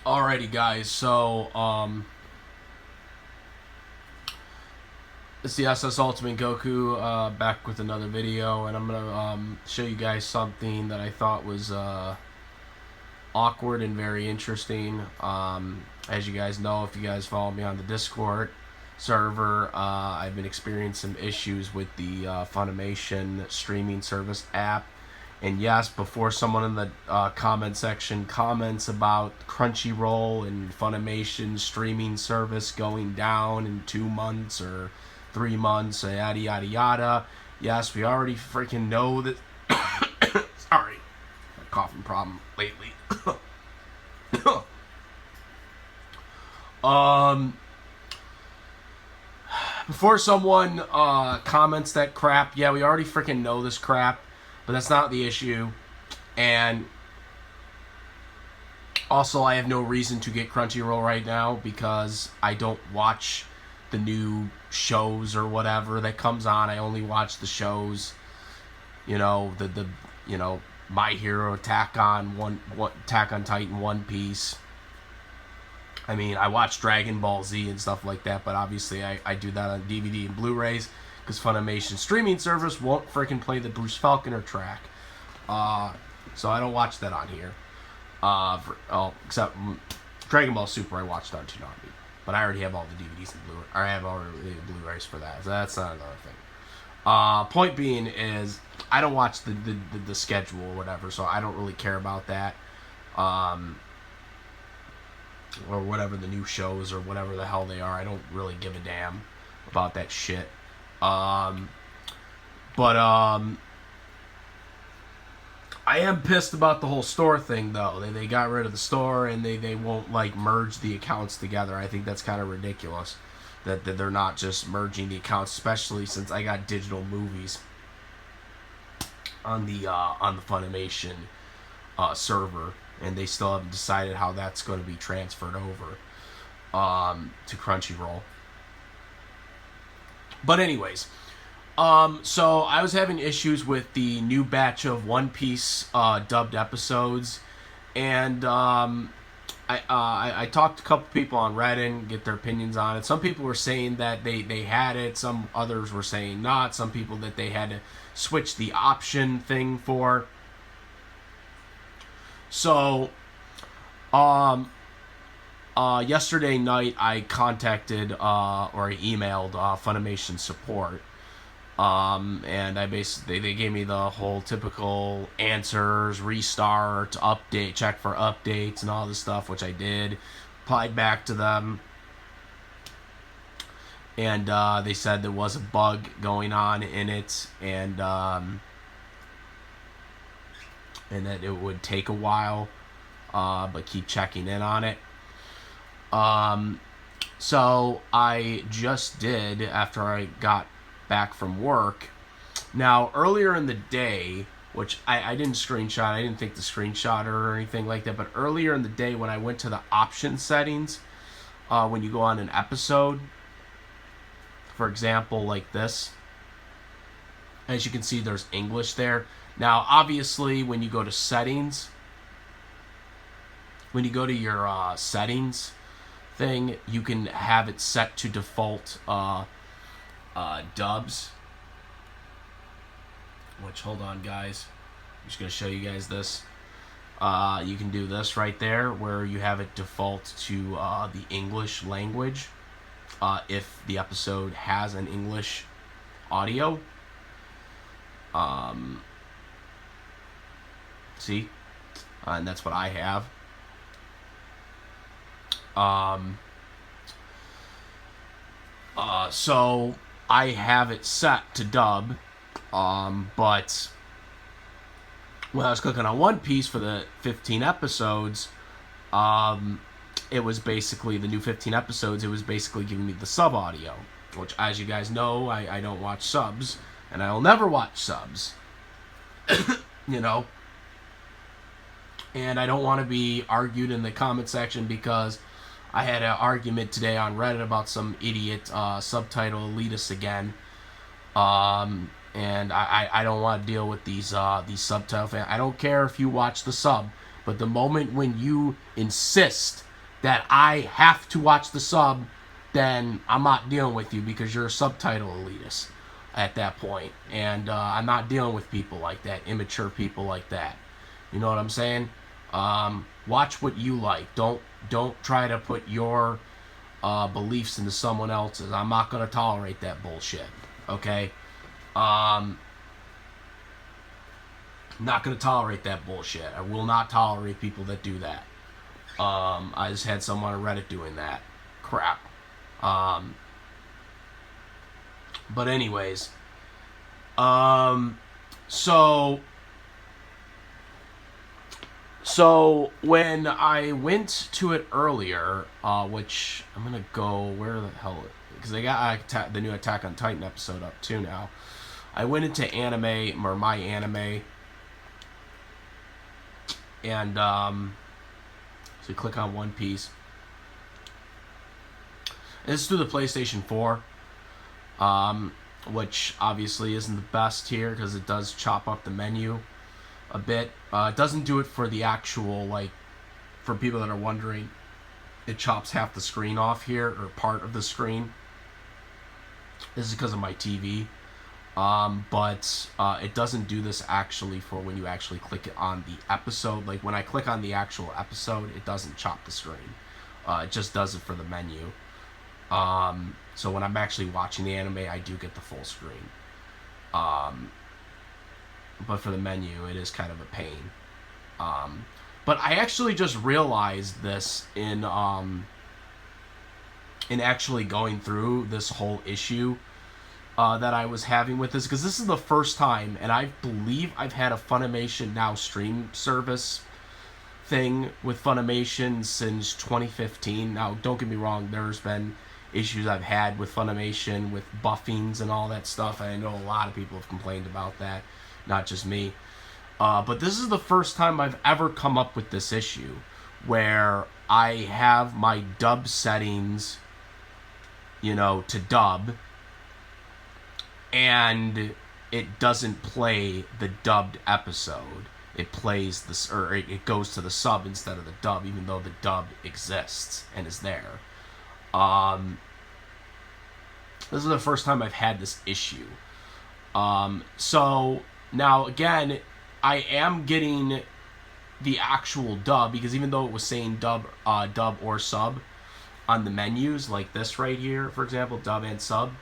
Alrighty, guys. So, it's the SS Ultimate Goku back with another video, and I'm gonna show you guys something that I thought was awkward and very interesting. As you guys know, if you guys follow me on the Discord server, I've been experiencing some issues with the Funimation streaming service app. And yes, before someone in the comment section comments about Crunchyroll and Funimation streaming service going down in 2 months or 3 months, yada yada yada. Yes, we already freaking know that. Sorry, coughing problem lately. um, Before someone comments that crap, yeah, we already freaking know this crap, but that's not the issue. And also, I have no reason to get Crunchyroll right now because I don't watch the new shows or whatever that comes on. I only watch the shows, the My Hero, Attack on Titan, One Piece. I mean, I watch Dragon Ball Z and stuff like that, but obviously I do that on DVD and Blu-rays because Funimation streaming service won't freaking play the Bruce Falconer track. So I don't watch that on here. Except Dragon Ball Super I watched on Toonami. But I already have all the DVDs and Blu-rays. I have already Blu-rays for that. So that's not another thing. Point being is I don't watch the schedule or whatever, so I don't really care about that. Or whatever the new shows or whatever the hell they are. I don't really give a damn about that shit. But I am pissed about the whole store thing, though. They got rid of the store and they won't like merge the accounts together. I think that's kind of ridiculous that they're not just merging the accounts, especially since I got digital movies on the Funimation server, and they still haven't decided how that's going to be transferred over to Crunchyroll. But anyways, so I was having issues with the new batch of One Piece dubbed episodes, and I talked to a couple people on Reddit, get their opinions on it. Some people were saying that they had it. Some others were saying not. Some people that they had to switch the option thing for. So, yesterday night I contacted or I emailed Funimation support. And I basically they gave me the whole typical answers, restart, update, check for updates, and all this stuff, which I did. Replied back to them, and they said there was a bug going on in it, and that it would take a while, but keep checking in on it. So I just did after I got back from work. Now, earlier in the day, which I didn't screenshot, I didn't take the screenshot or anything like that, but earlier in the day when I went to the option settings, when you go on an episode, for example, like this, as you can see, there's English there. Now, obviously, when you go to settings, when you go to your settings thing, you can have it set to default dubs. Which, hold on, guys. I'm just going to show you guys this. You can do this right there, where you have it default to the English language, if the episode has an English audio. See? And that's what I have. So I have it set to dub, but when I was clicking on One Piece for the 15 episodes, it was basically the new 15 episodes. It was basically giving me the sub audio, which, as you guys know, I don't watch subs, and I will never watch subs. you know. And I don't want to be argued in the comment section because I had an argument today on Reddit about some idiot subtitle elitists again. And I don't want to deal with these subtitle fans. I don't care if you watch the sub, but the moment when you insist that I have to watch the sub, then I'm not dealing with you because you're a subtitle elitist at that point. And I'm not dealing with people like that, immature people like that. You know what I'm saying? Watch what you like. Don't try to put your beliefs into someone else's. I'm not going to tolerate that bullshit. Okay? I'm not going to tolerate that bullshit. I will not tolerate people that do that. I just had someone on Reddit doing that. Crap. But anyways, so when I went to it earlier, which I'm gonna go where the hell, because they got the new Attack on Titan episode up too now. I went into anime or my anime, and so you click on One Piece. This is through the PlayStation 4, which obviously isn't the best here because it does chop up the menu a bit. It doesn't do it for the actual, like, for people that are wondering, it chops half the screen off here, or part of the screen. This is because of my TV. But it doesn't do this actually for when you actually click it on the episode. Like, when I click on the actual episode, it doesn't chop the screen. It just does it for the menu. So when I'm actually watching the anime, I do get the full screen. But for the menu, it is kind of a pain. But I actually just realized this in actually going through this whole issue that I was having with this, because this is the first time, and I believe I've had a Funimation Now stream service thing with Funimation since 2015. Now, don't get me wrong, there's been issues I've had with Funimation, with buffings and all that stuff. I know a lot of people have complained about that, not just me. But this is the first time I've ever come up with this issue where I have my dub settings, to dub, and it doesn't play the dubbed episode. It plays this, or it goes to the sub instead of the dub, even though the dub exists and is there. This is the first time I've had this issue. So now again, I am getting the actual dub, because even though it was saying dub or sub on the menus, like this right here, for example, dub and sub,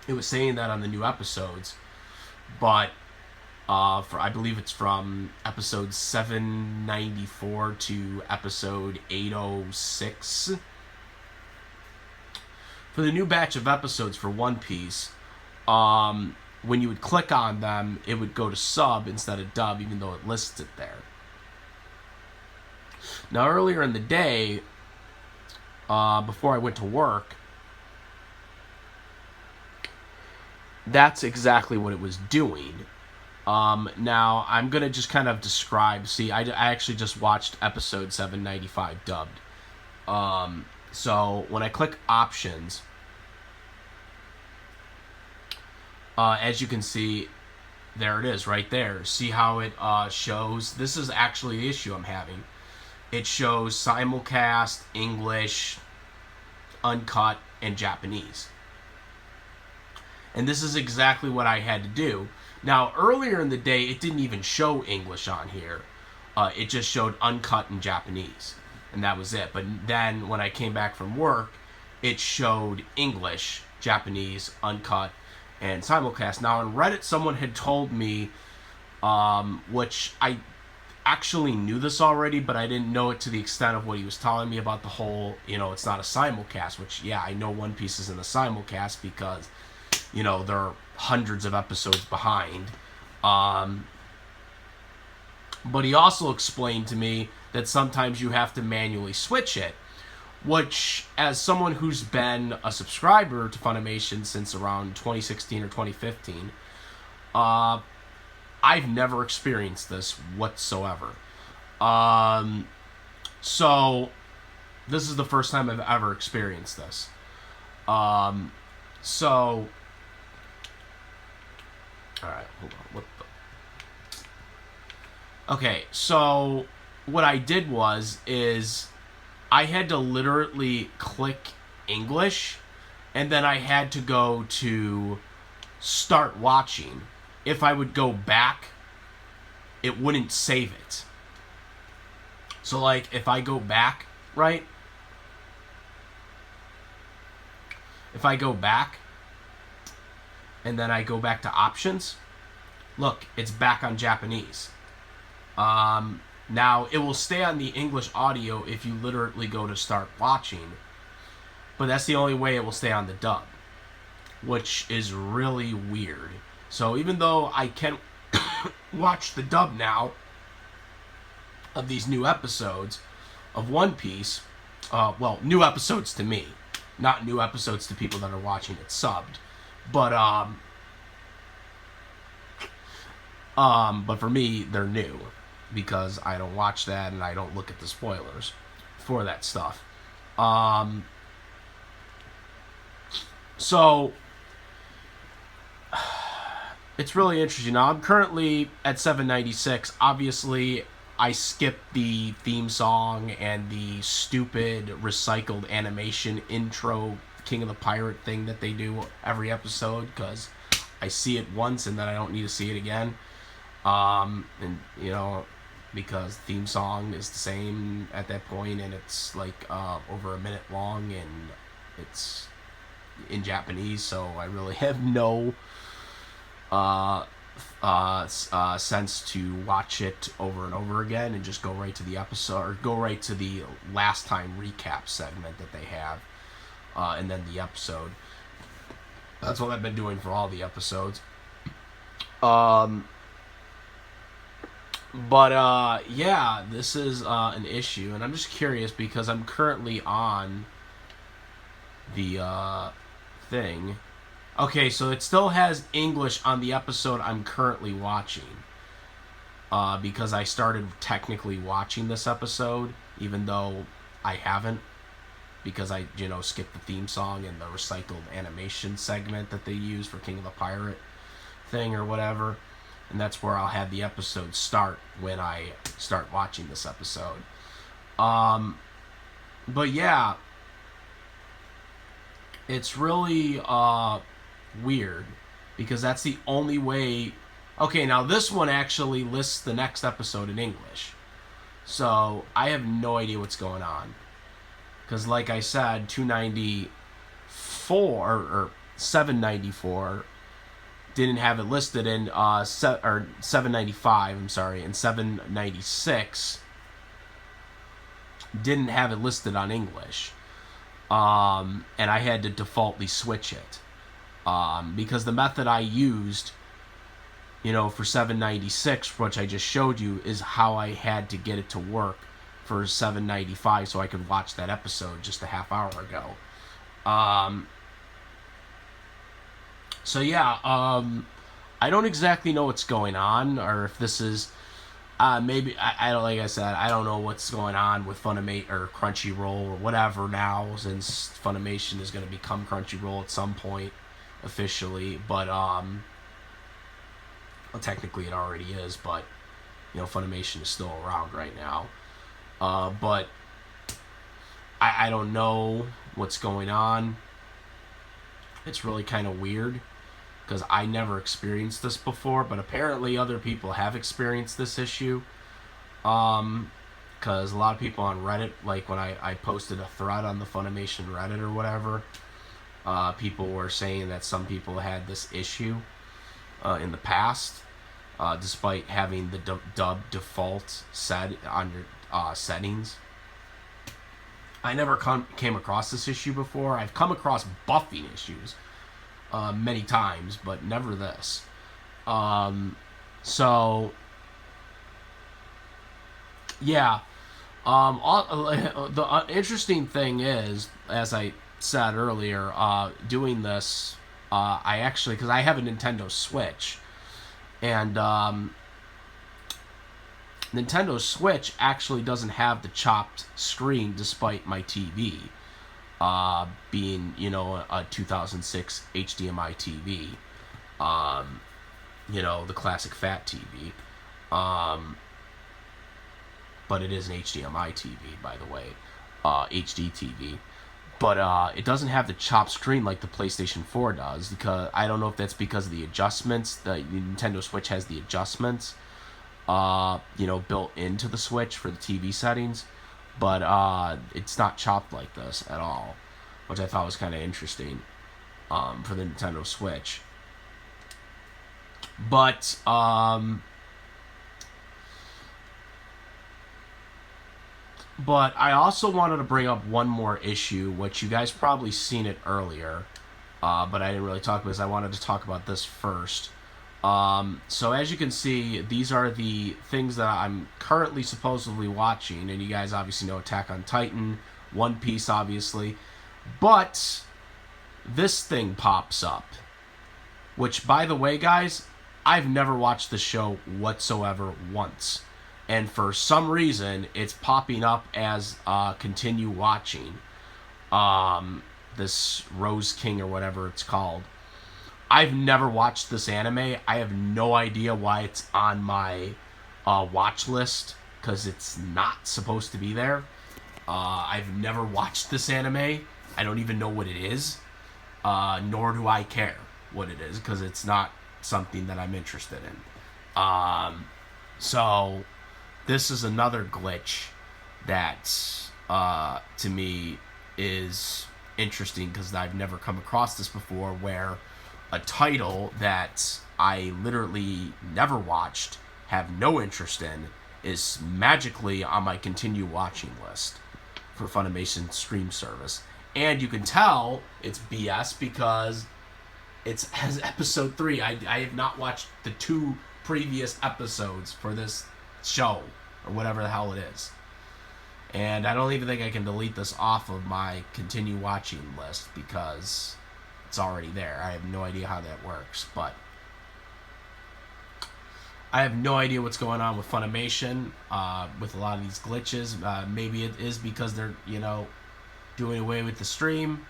it was saying that on the new episodes, but I believe it's from episode 794 to episode 806. For the new batch of episodes for One Piece, when you would click on them, it would go to sub instead of dub, even though it lists it there. Now, earlier in the day, before I went to work, that's exactly what it was doing. Now, I'm going to just kind of describe. See, I actually just watched episode 795 dubbed. So, when I click options, as you can see, there it is right there. See how it shows? This is actually the issue I'm having. It shows simulcast, English, uncut, and Japanese. And this is exactly what I had to do. Now, earlier in the day, it didn't even show English on here. It just showed uncut and Japanese. And that was it. But then, when I came back from work, it showed English, Japanese, uncut, and simulcast. Now, on Reddit, someone had told me, which I actually knew this already, but I didn't know it to the extent of what he was telling me about the whole, it's not a simulcast, which, yeah, I know One Piece isn't a simulcast because, they're hundreds of episodes behind. But he also explained to me that sometimes you have to manually switch it, which, as someone who's been a subscriber to Funimation since around 2016 or 2015, I've never experienced this whatsoever. So, this is the first time I've ever experienced this. So, alright, hold on, what the... Okay, so, what I did is I had to literally click English, and then I had to go to start watching. If I would go back, it wouldn't save it. So, like, if I go back, right? If I go back, and then I go back to options, look, it's back on Japanese. Now, it will stay on the English audio if you literally go to start watching, but that's the only way it will stay on the dub, which is really weird. So even though I can watch the dub now of these new episodes of One Piece, well, new episodes to me, not new episodes to people that are watching it subbed, but for me, they're new because I don't watch that and I don't look at the spoilers for that stuff. So it's really interesting. Now I'm currently at 796. Obviously, I skipped the theme song and the stupid recycled animation intro King of the Pirate thing that they do every episode because I see it once and then I don't need to see it again. And you know, because the theme song is the same at that point and it's like over a minute long and it's in Japanese, so I really have no sense to watch it over and over again and just go right to the episode or go right to the last time recap segment that they have, and then the episode. That's what I've been doing for all the episodes. But yeah, this is an issue, and I'm just curious because I'm currently on the thing. Okay, so it still has English on the episode I'm currently watching. Because I started technically watching this episode, even though I haven't. Because I, skipped the theme song and the recycled animation segment that they use for King of the Pirate thing or whatever. And that's where I'll have the episode start when I start watching this episode. But yeah, it's really weird because that's the only way. Okay, now this one actually lists the next episode in English, so I have no idea what's going on because, like I said, 294 or 794 didn't have it listed in 795. I'm sorry, and 796 didn't have it listed on English. And I had to defaultly switch it. Because the method I used, for 796, which I just showed you, is how I had to get it to work for 795 so I could watch that episode just a half hour ago. So yeah, I don't exactly know what's going on, or if this is... maybe I don't, like I said, I don't know what's going on with Funimation or Crunchyroll or whatever now, since Funimation is going to become Crunchyroll at some point officially. But well, technically it already is, but Funimation is still around right now. But I don't know what's going on. It's really kind of weird because I never experienced this before, but apparently other people have experienced this issue. Because a lot of people on Reddit, like when I posted a thread on the Funimation Reddit or whatever, people were saying that some people had this issue in the past, despite having the dub default set on your settings. I never came across this issue before. I've come across buffing issues many times, but never this. So, yeah. The interesting thing is, as I said earlier, doing this, I actually, because I have a Nintendo Switch, and Nintendo Switch actually doesn't have the chopped screen despite my TV being, a 2006 HDMI TV. The classic fat TV. But it is an HDMI TV, by the way. HD TV. But it doesn't have the chopped screen like the PlayStation 4 does, because I don't know if that's because of the adjustments. The Nintendo Switch has the adjustments, built into the Switch for the TV settings, but it's not chopped like this at all, which I thought was kind of interesting for the Nintendo Switch. But I also wanted to bring up one more issue, which you guys probably seen it earlier, but I didn't really talk about this. I wanted to talk about this first. So as you can see, these are the things that I'm currently supposedly watching, and you guys obviously know Attack on Titan, One Piece, obviously, but this thing pops up, which, by the way, guys, I've never watched the show whatsoever once. And for some reason, it's popping up as continue watching. This Rose King or whatever it's called. I've never watched this anime. I have no idea why it's on my watch list, because it's not supposed to be there. I've never watched this anime. I don't even know what it is. Nor do I care what it is, because it's not something that I'm interested in. So this is another glitch that, to me, is interesting, because I've never come across this before, where a title that I literally never watched, have no interest in, is magically on my continue watching list for Funimation stream service. And you can tell it's BS because it has episode 3. I have not watched the 2 previous episodes for this show, or whatever the hell it is. And I don't even think I can delete this off of my continue watching list, because it's already there. I have no idea how that works, but I have no idea what's going on with Funimation, with a lot of these glitches. Maybe it is because they're, doing away with the stream.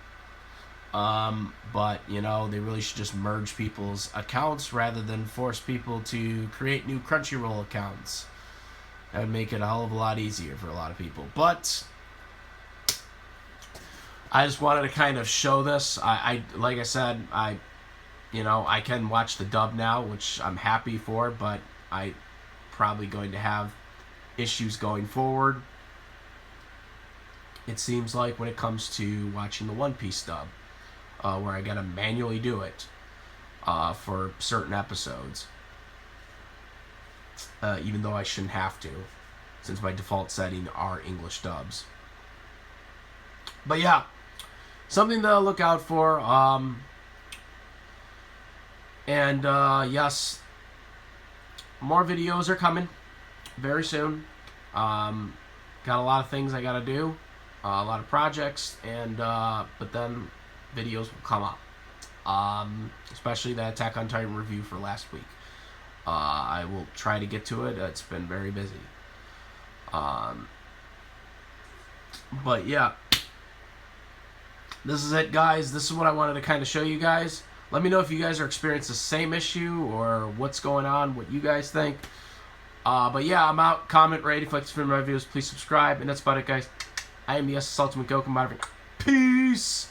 But, they really should just merge people's accounts rather than force people to create new Crunchyroll accounts. That would make it a hell of a lot easier for a lot of people. But I just wanted to kind of show this. I like I said, I can watch the dub now, which I'm happy for, but I probably going to have issues going forward, it seems like, when it comes to watching the One Piece dub, where I gotta manually do it for certain episodes, even though I shouldn't have to, since my default setting are English dubs. But yeah, something to look out for. And yes, more videos are coming very soon. Got a lot of things I gotta do, a lot of projects, and but then videos will come up. Especially that Attack on Titan review for last week. I will try to get to it. It's been very busy. But yeah, this is it, guys. This is what I wanted to kind of show you guys. Let me know if you guys are experiencing the same issue, or what's going on, what you guys think. But yeah, I'm out. Comment, rate, if you like to my videos, please subscribe. And that's about it, guys. I am the SS Ultimate Goku. Peace!